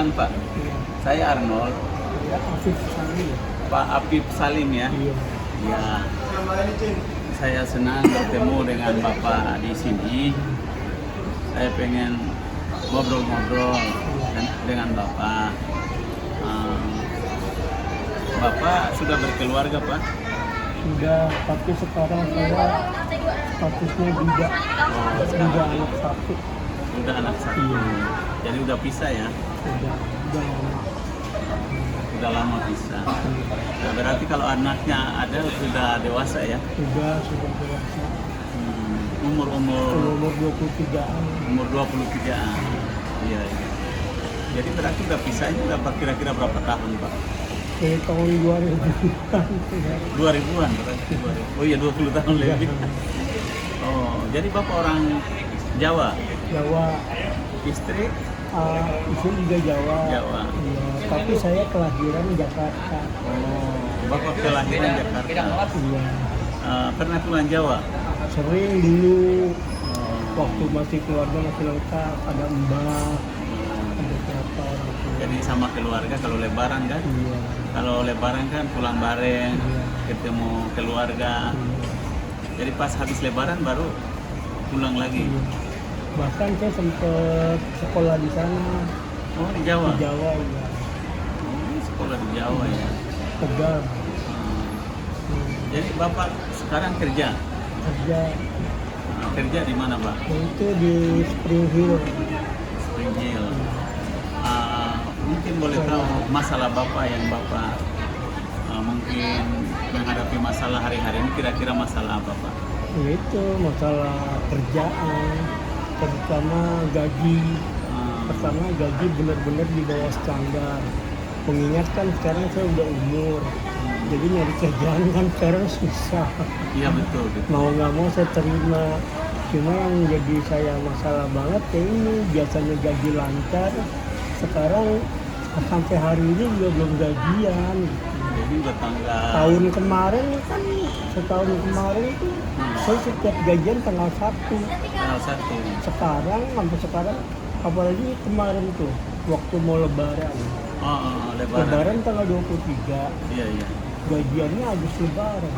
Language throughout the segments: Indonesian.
Kenalan Pak, Iya. saya Arnold, Ya, Afif Sari. Pak Apip Salim ya. Iya. Ya, saya senang bertemu dengan Bapak di sini. Saya pengen ngobrol-ngobrol dengan Bapak. Bapak sudah berkeluarga Pak? Sudah, tapi sekarang saya statusnya duda. Duda anak satu. Udah anak satu. Iya. Jadi udah pisah ya? Udah lama. Udah lama pisah. Nah, berarti kalau anaknya ada sudah dewasa ya? Sudah dewasa. Umur-umur Umur 23-an. umur 23-an. Iya, iya. Jadi berarti udah pisahnya udah kira-kira berapa tahun Pak? Dari tahun 2000-an. 2000-an berarti 2000. Oh iya 20 tahun lebih. Oh, jadi Bapak orang Jawa. Jawa. Istri Istri juga Jawa. Jawa. Iya, tapi saya kelahiran Jakarta. Oh, Bapak kelahiran Jakarta. Iya. Pernah pulang Jawa? Sering dulu Oh, waktu masih keluarga masih lengkap, ada mbak, ada siapa orang tua. jadi sama keluarga kalau lebaran kan? Iya. Kalau lebaran kan pulang bareng, Iya. ketemu keluarga. Iya. Jadi pas habis lebaran baru pulang lagi. Iya. Bahkan saya sempat sekolah di sana, Oh, di Jawa? di Jawa ya. Oh, sekolah di Jawa ya. Tegal. Jadi Bapak sekarang kerja? Kerja Kerja di mana Pak? itu di Spring Hill. Spring Hill. Mungkin boleh tahu masalah Bapak yang Bapak mungkin menghadapi masalah hari-hari ini, kira-kira masalah apa Pak? Itu masalah kerjaan, terutama gaji. Pertama gaji benar-benar di bawah standar. Mengingat kan sekarang saya udah umur, jadi nyari kerjaan kan sekarang susah. Iya betul, betul. Mau nggak mau saya terima. Cuma yang jadi saya masalah banget ya ini, biasanya gaji lancar, sekarang sampai hari ini juga belum gajian. Jadi udah tanggal Tahun kemarin kan, setahun kemarin itu saya setiap gajian tanggal 1. tanggal 1. Sekarang sampai sekarang, apalagi kemarin tuh waktu mau lebaran. Lebaran. Lebaran tanggal 23, Iya, iya. gajiannya habis lebaran.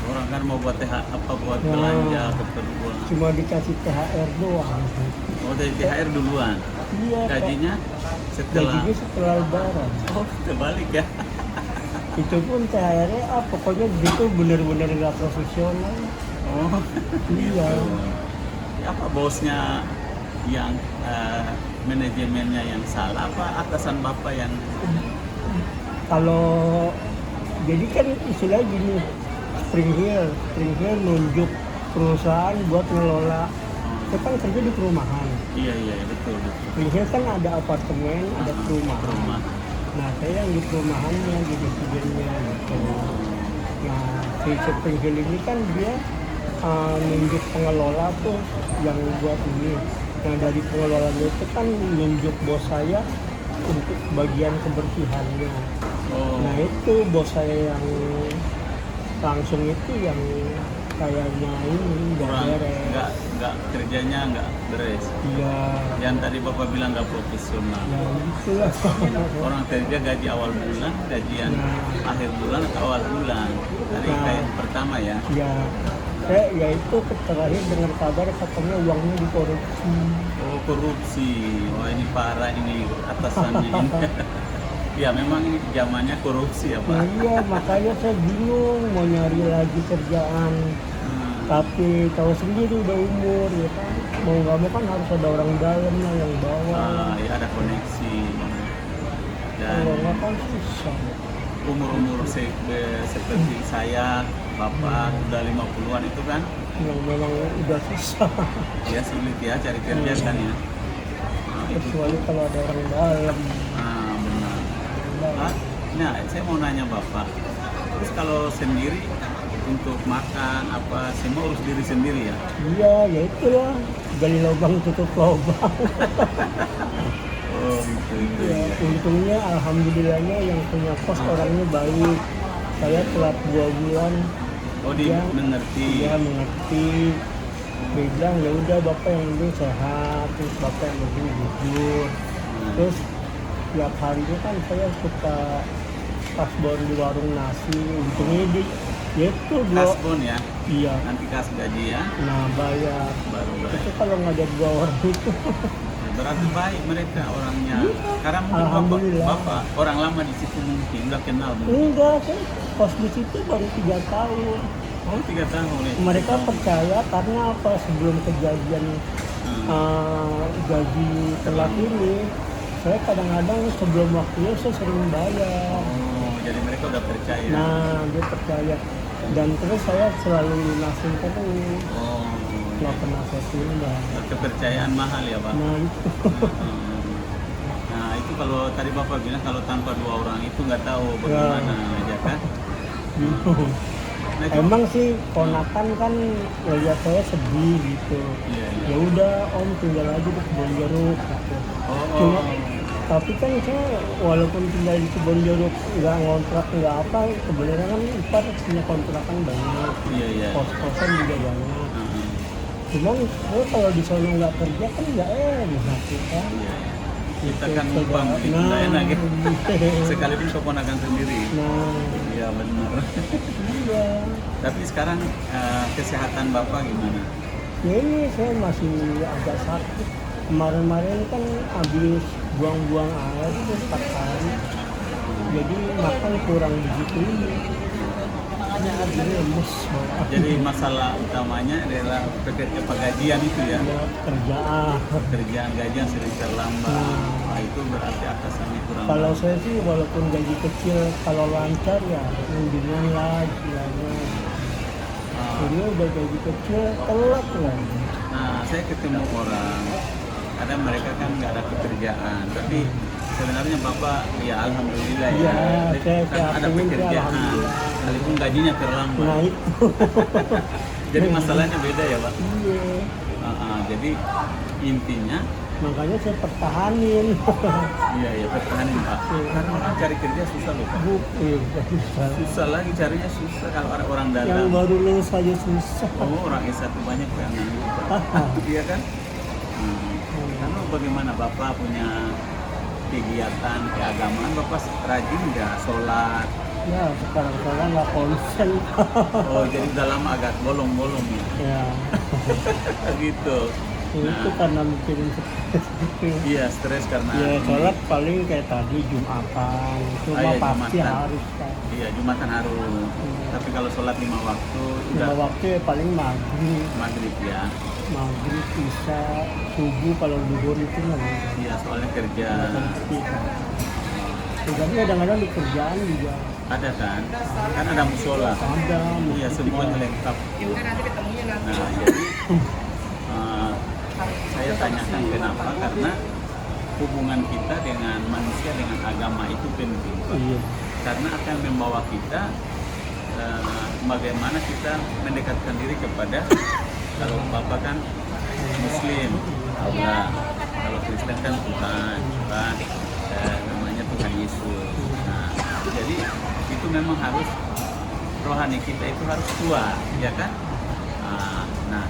Orang kan mau buat buat Ya. belanja keperluan. Cuma dikasih THR doang. Oh, dari THR duluan. Iya, Pak. Gajinya setelah. Gajinya setelah lebaran. Oh, terbalik ya. Itu pun THR-nya pokoknya gitu bener-bener nggak profesional. Oh. Iya. Apa bosnya yang manajemennya yang salah, apa atasan Bapak yang Kalau jadi kan istilah gini, Spring Hill nunjuk perusahaan buat ngelola. Saya kan kerja di perumahan. iya betul betul. Spring Hill kan ada apartemen, ada perumahan. Rumah. Nah, saya yang di perumahannya, di divisinya gitu. Nah, si Spring Hill ini kan dia nunjuk pengelola tuh yang buat ini. Nah, dari pengelolanya itu kan nunjuk bos saya untuk bagian kebersihannya. Oh. Nah, itu bos saya yang langsung itu yang kayaknya ini nggak Kurang beres. nggak kerjanya nggak beres. Iya, Yang tadi Bapak bilang nggak profesional. ya itulah. Orang kerja gaji awal bulan, gajian akhir bulan atau awal bulan. Dari Nah. kayak pertama ya. Ya itu terakhir dengar kabar katanya uangnya dikorupsi. Oh, korupsi. Wah, ini parah ini atasannya ini. Ya memang ini zamannya korupsi ya Nah, Pak. iya, makanya saya bingung mau nyari lagi kerjaan. Tapi tahu sendiri udah umur ya kan, mau nggak mau kan harus ada orang dalam lah yang bawa. Ya ada koneksi. Dan Kalau nggak kan susah. umur-umur seperti saya, Bapak udah 50-an itu kan, Yang memang udah susah. ya sulit ya cari kerja kan ya. Itu Kecuali kalau ada orang dalam. benar. Nah, saya mau nanya Bapak, terus kalau sendiri untuk makan apa semua urus diri sendiri ya? Iya, ya itulah, gali lubang tutup lubang. Oh gitu. Ya, untungnya alhamdulillahnya yang punya kos orangnya baik. Saya telat 2 bulan. Oh dia Dia mengerti. Dia mengerti. Dia bilang ya udah bapak yang penting sehat, terus bapak yang penting jujur. Terus tiap harinya kan saya suka kasbon di warung nasi, untungnya ya itu Kasbon ya, iya. nanti kas gaji ya, Nah bayar. baru bayar. Itu kalau nggak ada 2 orang itu, Berarti baik mereka orangnya. Karena mungkin Alhamdulillah. bapak orang lama di situ mungkin udah kenal mungkin. enggak kan kos di situ baru 3 tahun. Oh 3 tahun ya. Mereka percaya karena apa, sebelum kejadian gaji telat ini, saya kadang-kadang sebelum waktunya saya sering bayar. Oh, jadi mereka udah percaya. Nah dia percaya, dan terus saya selalu lunasin terus, Oh, nggak pernah saya tunda. kepercayaan mahal ya Pak. Nah itu Nah itu kalau tadi Bapak bilang kalau tanpa 2 orang itu nggak tahu bagaimana aja kan. gitu. Nah, itu, Emang sih ponakan kan lihat saya sedih gitu. iya, iya. Ya udah om tinggal aja di kebun jeruk gitu. Cuma tapi kan saya walaupun tinggal di kebun jeruk nggak ngontrak nggak apa, sebenarnya kan ntar punya kontrakan banyak, Iya iya. kos-kosan juga banyak. Heeh. Cuman saya kalau di sana nggak kerja kan nggak enak kan. Iya. Kita kan numpang itu nggak enak gitu. Sekalipun keponakan sendiri. Nah, Iya benar. iya. Tapi sekarang kesehatan Bapak gimana? Ya ini saya masih agak sakit. Kemarin-kemarin kan habis buang-buang air itu 4 hari. Jadi makan kurang begitu. Jadi lemes. Jadi masalah utamanya adalah gajian itu ya. Ya, kerjaan. Kerjaan gajian sering terlambat. Nah, itu berarti atasannya kurang. Kalau saya sih walaupun gaji kecil, kalau lancar ya mendingan lah istilahnya. Jadi udah gaji kecil telat lagi. Nah, saya ketemu orang, kadang mereka kan nggak ada pekerjaan, tapi sebenarnya Bapak ya alhamdulillah ya, Iya, saya kan ada akuin sih pekerjaan, alhamdulillah. sekalipun gajinya terlambat. Nah itu. Jadi masalahnya beda ya Pak. Iya. Jadi intinya, Makanya saya pertahanin. iya ya pertahanin Pak. Karena orang cari kerja susah loh Pak. Susah. Susah lagi carinya susah kalau ada orang Yang dalam. baru lulus saja susah. Oh, orang S1 banyak yang nganggur Pak. Iya kan? Karena bagaimana Bapak punya kegiatan keagamaan, Bapak rajin nggak sholat? Ya sekarang nggak konsen. Oh, jadi udah lama agak bolong-bolong ya? Ya. Gitu. Itu karena mikirin stres gitu. Iya, stres karena Ya sholat paling kayak tadi Jumatan. Itu Ah, iya, mah pasti Jumatan. harus kan. Iya, Jumatan harus. Tapi kalau sholat 5 waktu udah 5 waktu ya paling maghrib. maghrib ya. Maghrib, isya, subuh, kalau duhur itu nggak bisa. Iya, soalnya kerja Tapi kadang-kadang di kerjaan juga ada kan? Kan ada musola. ada. Iya, semuanya lengkap. Nah, jadi saya tanyakan kenapa? Karena hubungan kita dengan manusia, dengan agama itu penting. Iya. Karena akan membawa kita bagaimana kita mendekatkan diri kepada, kalau Bapak kan Muslim, Allah, kalau Kristen kan Tuhan, namanya Tuhan Yesus. Nah, jadi itu memang harus rohani kita itu harus kuat, ya kan? Nah,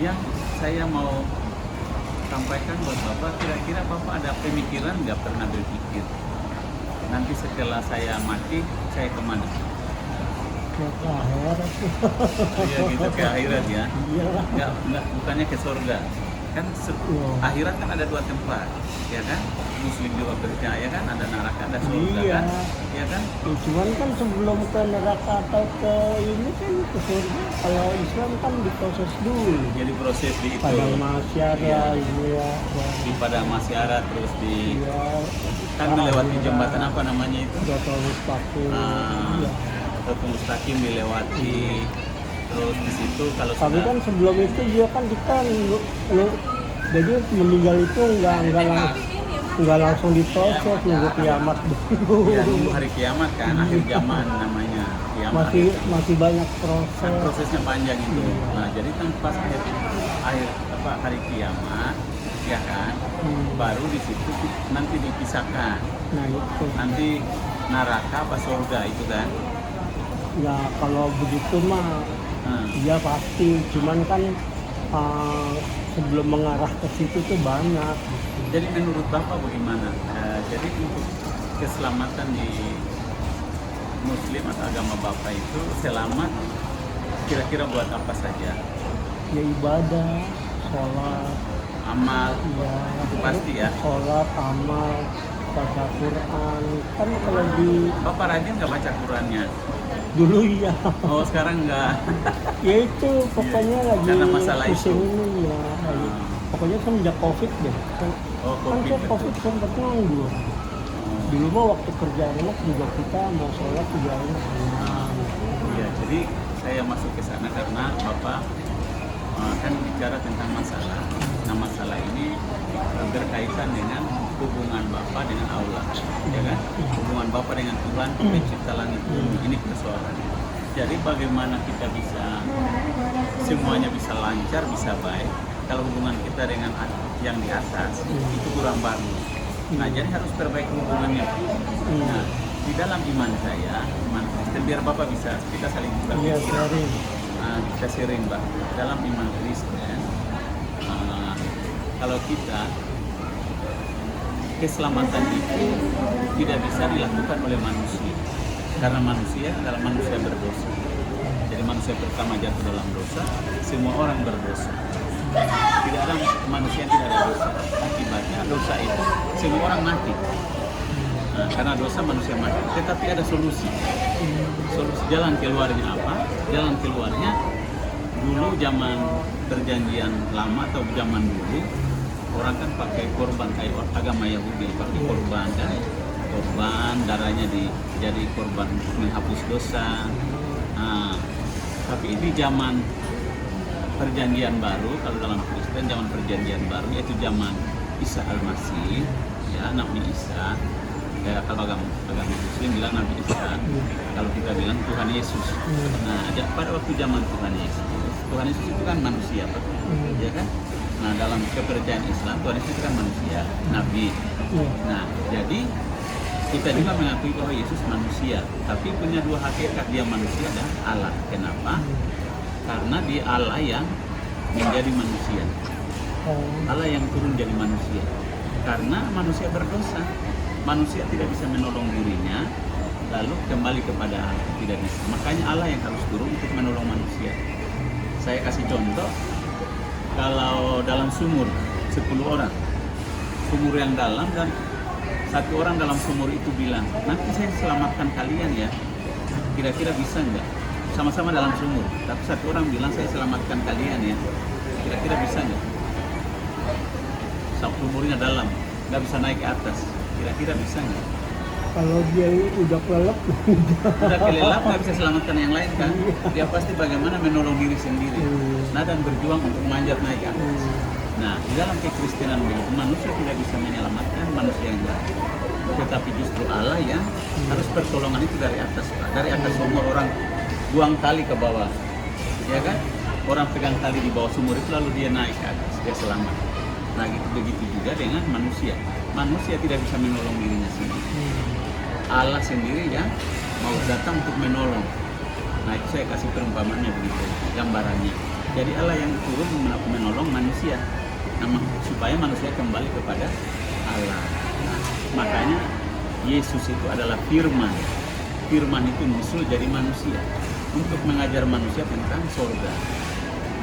yang saya mau sampaikan buat Bapak, kira-kira Bapak ada pemikiran nggak, pernah berpikir nanti setelah saya mati saya kemana? Ya ke akhirat. Iya gitu, ke akhirat ya. Iya. Nggak, bukannya ke surga kan. Akhirat kan ada 2 tempat, ya kan? Muslim juga percaya kan ada neraka, ada surga Iya. kan, ya kan? Ya, cuman kan sebelum ke neraka atau ke ini kan ke surga, kalau Islam kan diproses dulu. Jadi proses di itu Padang masyarakat Iya. ini ya. di padang masyarakat, terus di Iya. kan melewati jembatan apa namanya itu, Jatuh Mustaqim. Iya. Jatuh Mustaqim dilewati, terus di situ kalau Tapi sudah kan sebelum itu dia kan kita jadi meninggal itu nggak langsung diproses, nunggu kiamat dulu. ya nunggu hari kiamat kan, akhir zaman namanya kiamat. Masih banyak Kan proses. prosesnya panjang itu. Iya. Nah, jadi kan pas akhir hari kiamat, ya kan, baru di situ nanti dipisahkan. Nah itu. Nanti neraka apa surga itu kan. Ya kalau begitu mah Nah, iya pasti. Cuman kan sebelum mengarah ke situ tuh banyak. jadi menurut Bapak bagaimana Jadi untuk keselamatan di Muslim atau agama Bapak itu selamat kira-kira buat apa saja? Ya ibadah, sholat, Amal, ya itu pasti ya. sholat, amal, baca Quran. Kan kalau di Bapak rajin nggak baca Qurannya? dulu ya, Oh sekarang nggak. ya itu pokoknya lagi Karena masalah pusing itu. ini ya. Lagi. Pokoknya semenjak COVID deh. Kan Oh kan saya COVID. COVID sempat nganggur. Dulu mah waktu kerja enak juga kita mau sholat juga enak. Iya, jadi saya masuk ke sana karena Bapak kan bicara tentang masalah. Nah masalah ini berkaitan dengan hubungan Bapak dengan Allah, ya kan? Hubungan Bapak dengan Tuhan, pencipta langit bumi. Ini persoalan. Jadi bagaimana kita bisa semuanya bisa lancar, bisa baik kalau hubungan kita dengan yang di atas itu kurang bagus. Nah jadi harus perbaiki hubungannya. Nah di dalam iman saya, iman Kristen, biar Bapak bisa kita saling Iya, berpikir. sharing. Kita sharing Pak, dalam iman Kristen kalau kita keselamatan itu tidak bisa dilakukan oleh manusia karena manusia adalah manusia berdosa. Jadi manusia pertama jatuh dalam dosa, semua orang berdosa. Tidak ada manusia yang tidak ada dosa. Akibatnya dosa itu semua orang mati. Nah, karena dosa manusia mati. Tetapi ada solusi. Solusi jalan keluarnya apa? Jalan keluarnya dulu zaman perjanjian lama atau zaman dulu orang kan pakai korban kayak agama Yahudi, pakai korban kan, korban darahnya jadi korban menghapus dosa. Nah, tapi di zaman perjanjian baru, kalau dalam Kristen zaman perjanjian baru yaitu zaman Isa Al-Masih, ya Nabi Isa. Ya, kalau agama Muslim bilang Nabi Isa, kalau kita bilang Tuhan Yesus. Nah, pada waktu zaman Tuhan Yesus itu kan manusia, Pak. Ya kan? Nah, dalam kepercayaan Islam Tuhan Yesus itu kan manusia, Nabi. Nah, jadi kita juga mengakui bahwa Yesus manusia, tapi punya dua hakikat, dia manusia dan Allah. Kenapa? Karena dia Allah yang menjadi manusia. Allah yang turun jadi manusia. Karena manusia berdosa. Manusia tidak bisa menolong dirinya, lalu kembali kepada Allah, tidak bisa. Makanya Allah yang harus turun untuk menolong manusia. Saya kasih contoh, kalau dalam sumur 10 orang, sumur yang dalam, dan satu orang dalam sumur itu bilang, nanti saya selamatkan kalian ya, kira-kira bisa nggak? Sama-sama dalam sumur, tapi satu orang bilang saya selamatkan kalian ya, kira-kira bisa nggak? Sumurnya dalam, nggak bisa naik ke atas. Kira-kira bisa nggak? Kalau dia udah kelelep, Udah kelelap nggak bisa selamatkan yang lain kan? Dia pasti bagaimana menolong diri sendiri. Nah dan berjuang untuk manjat naik ke atas. Nah di dalam kekristenan manusia tidak bisa menyelamatkan manusia yang lain. Tetapi justru Allah yang harus pertolongan itu dari atas, Pak. Dari atas sumur, orang buang tali ke bawah, ya kan? Orang pegang tali di bawah sumur itu lalu dia naik ke atas, dia selamat. Nah begitu juga dengan manusia. Manusia tidak bisa menolong dirinya sendiri. Allah sendiri yang mau datang untuk menolong. Nah itu saya kasih perumpamaannya begitu, gambarannya. Jadi Allah yang turun menolong manusia, supaya manusia kembali kepada Allah. Nah, makanya Yesus itu adalah firman. Firman itu muncul jadi manusia untuk mengajar manusia tentang surga.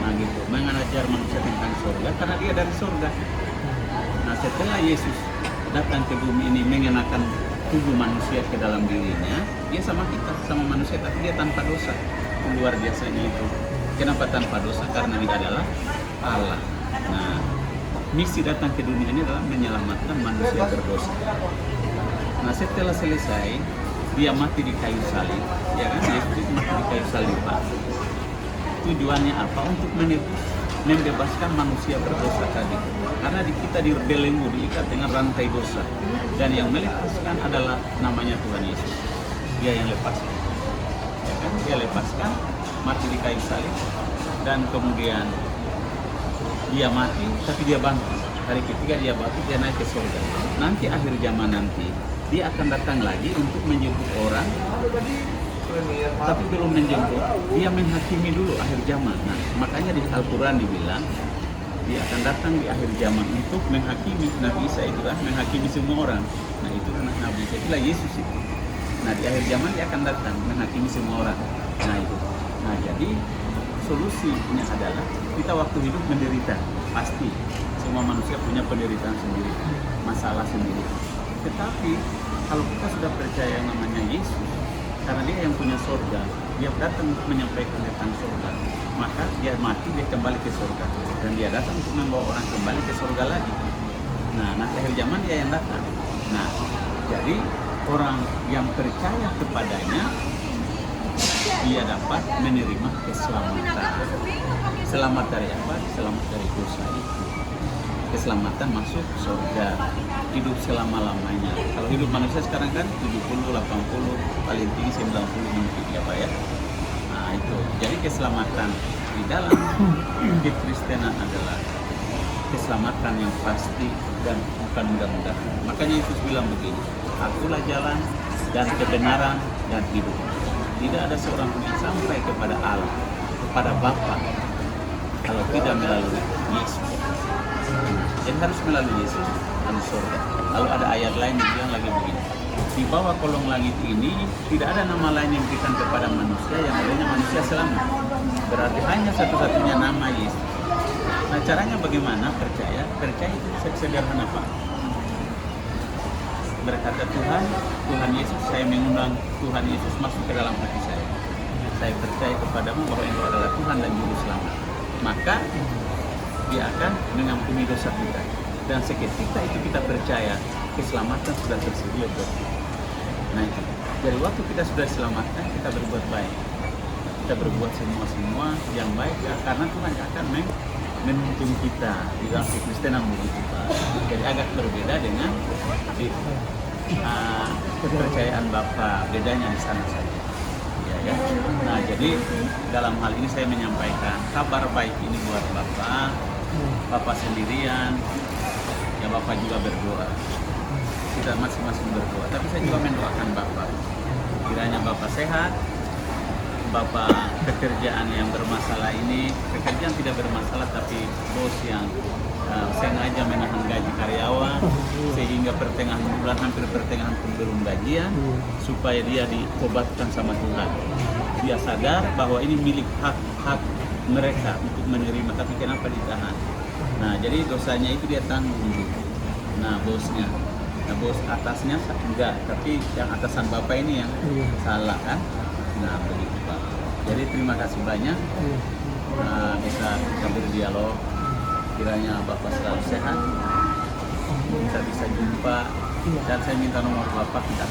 Nah gitu, mengajar manusia tentang surga karena dia dari surga. Nah setelah Yesus datang ke bumi ini mengenakan tubuh manusia ke dalam dirinya, dia sama kita, sama manusia, tapi dia tanpa dosa. Luar biasanya itu. Kenapa tanpa dosa? Karena dia adalah Allah. Nah, misi datang ke dunia ini adalah menyelamatkan manusia berdosa. Nah, setelah selesai, dia mati di kayu salib, ya kan? Yesus mati di kayu salib, Pak. Tujuannya apa? Untuk membebaskan manusia berdosa tadi. Karena kita dibelenggu, diikat dengan rantai dosa. Dan yang melepaskan adalah namanya Tuhan Yesus. Dia yang lepaskan. Ya kan? Dia lepaskan, mati di kayu salib, dan kemudian dia mati, tapi dia bangkit. Hari ketiga dia bangkit, dia naik ke surga. Nanti akhir zaman nanti, dia akan datang lagi untuk menjemput orang, tapi belum menjemput, dia menghakimi dulu akhir zaman. Nah, makanya di Al-Quran dibilang, dia akan datang di akhir zaman untuk menghakimi. Nabi Isa itu kan menghakimi semua orang. Nah itu Nabi Isa itulah Yesus itu. Nah di akhir zaman dia akan datang menghakimi semua orang. Nah itu. Nah jadi solusinya adalah kita waktu hidup menderita, pasti semua manusia punya penderitaan sendiri, masalah sendiri. Tetapi kalau kita sudah percaya yang namanya Yesus, karena dia yang punya surga, dia datang untuk menyampaikan tentang surga, maka dia mati, dia kembali ke surga, dan dia datang untuk membawa orang kembali ke surga lagi. Nah akhir zaman dia yang datang. Nah jadi orang yang percaya kepadanya, dia dapat menerima keselamatan. Selamat dari apa? Selamat dari dosa itu. Keselamatan masuk surga, hidup selama-lamanya. Kalau hidup manusia sekarang kan 70, 80, paling tinggi 90 mungkin ya Pak ya. Nah itu, jadi keselamatan di dalam kekristenan adalah keselamatan yang pasti dan bukan mudah-mudahan. Makanya Yesus bilang begini, akulah jalan dan kebenaran dan hidup. Tidak ada seorang pun yang sampai kepada Allah, kepada Bapa, kalau tidak melalui Yesus. Jadi harus melalui Yesus dan surga. Lalu ada ayat lain yang bilang lagi begini, di bawah kolong langit ini tidak ada nama lain yang diberikan kepada manusia yang olehnya manusia selamat. Berarti hanya satu-satunya nama Yesus. Nah caranya bagaimana percaya? Percaya itu sederhana Pak. Berkata Tuhan Yesus, saya mengundang Tuhan Yesus masuk ke dalam hati saya. Saya percaya kepadamu bahwa Engkau adalah Tuhan dan Juru Selamat. Maka dia akan mengampuni dosa kita. Dan seketika itu kita percaya keselamatan sudah tersedia buat kita. Nah itu. Jadi waktu kita sudah diselamatkan, kita berbuat baik. Kita berbuat semua yang baik ya, karena Tuhan akan menuntun kita di dalam kekristenan begitu Pak. Jadi agak berbeda dengan kepercayaan Bapak, bedanya di sana saja. Ya. Nah jadi dalam hal ini saya menyampaikan kabar baik ini buat Bapak sendirian, ya Bapak juga berdoa. Kita masing-masing berdoa, tapi saya juga mendoakan Bapak. Kiranya Bapak sehat, Bapak pekerjaan yang bermasalah ini, pekerjaan tidak bermasalah tapi bos yang sengaja menahan gaji karyawan sehingga pertengahan bulan, hampir pertengahan pun belum gajian, supaya dia diobatkan sama Tuhan. Dia sadar bahwa ini milik hak mereka untuk menerima, tapi kenapa ditahan? Nah jadi dosanya itu dia tanggung. Nah bosnya, bos atasnya enggak, tapi yang atasan Bapak ini yang salah kan? Nah begitu Pak. Jadi terima kasih banyak bisa berdialog. Kiranya Bapak selalu sehat, kita bisa jumpa, dan saya minta nomor Bapak, kita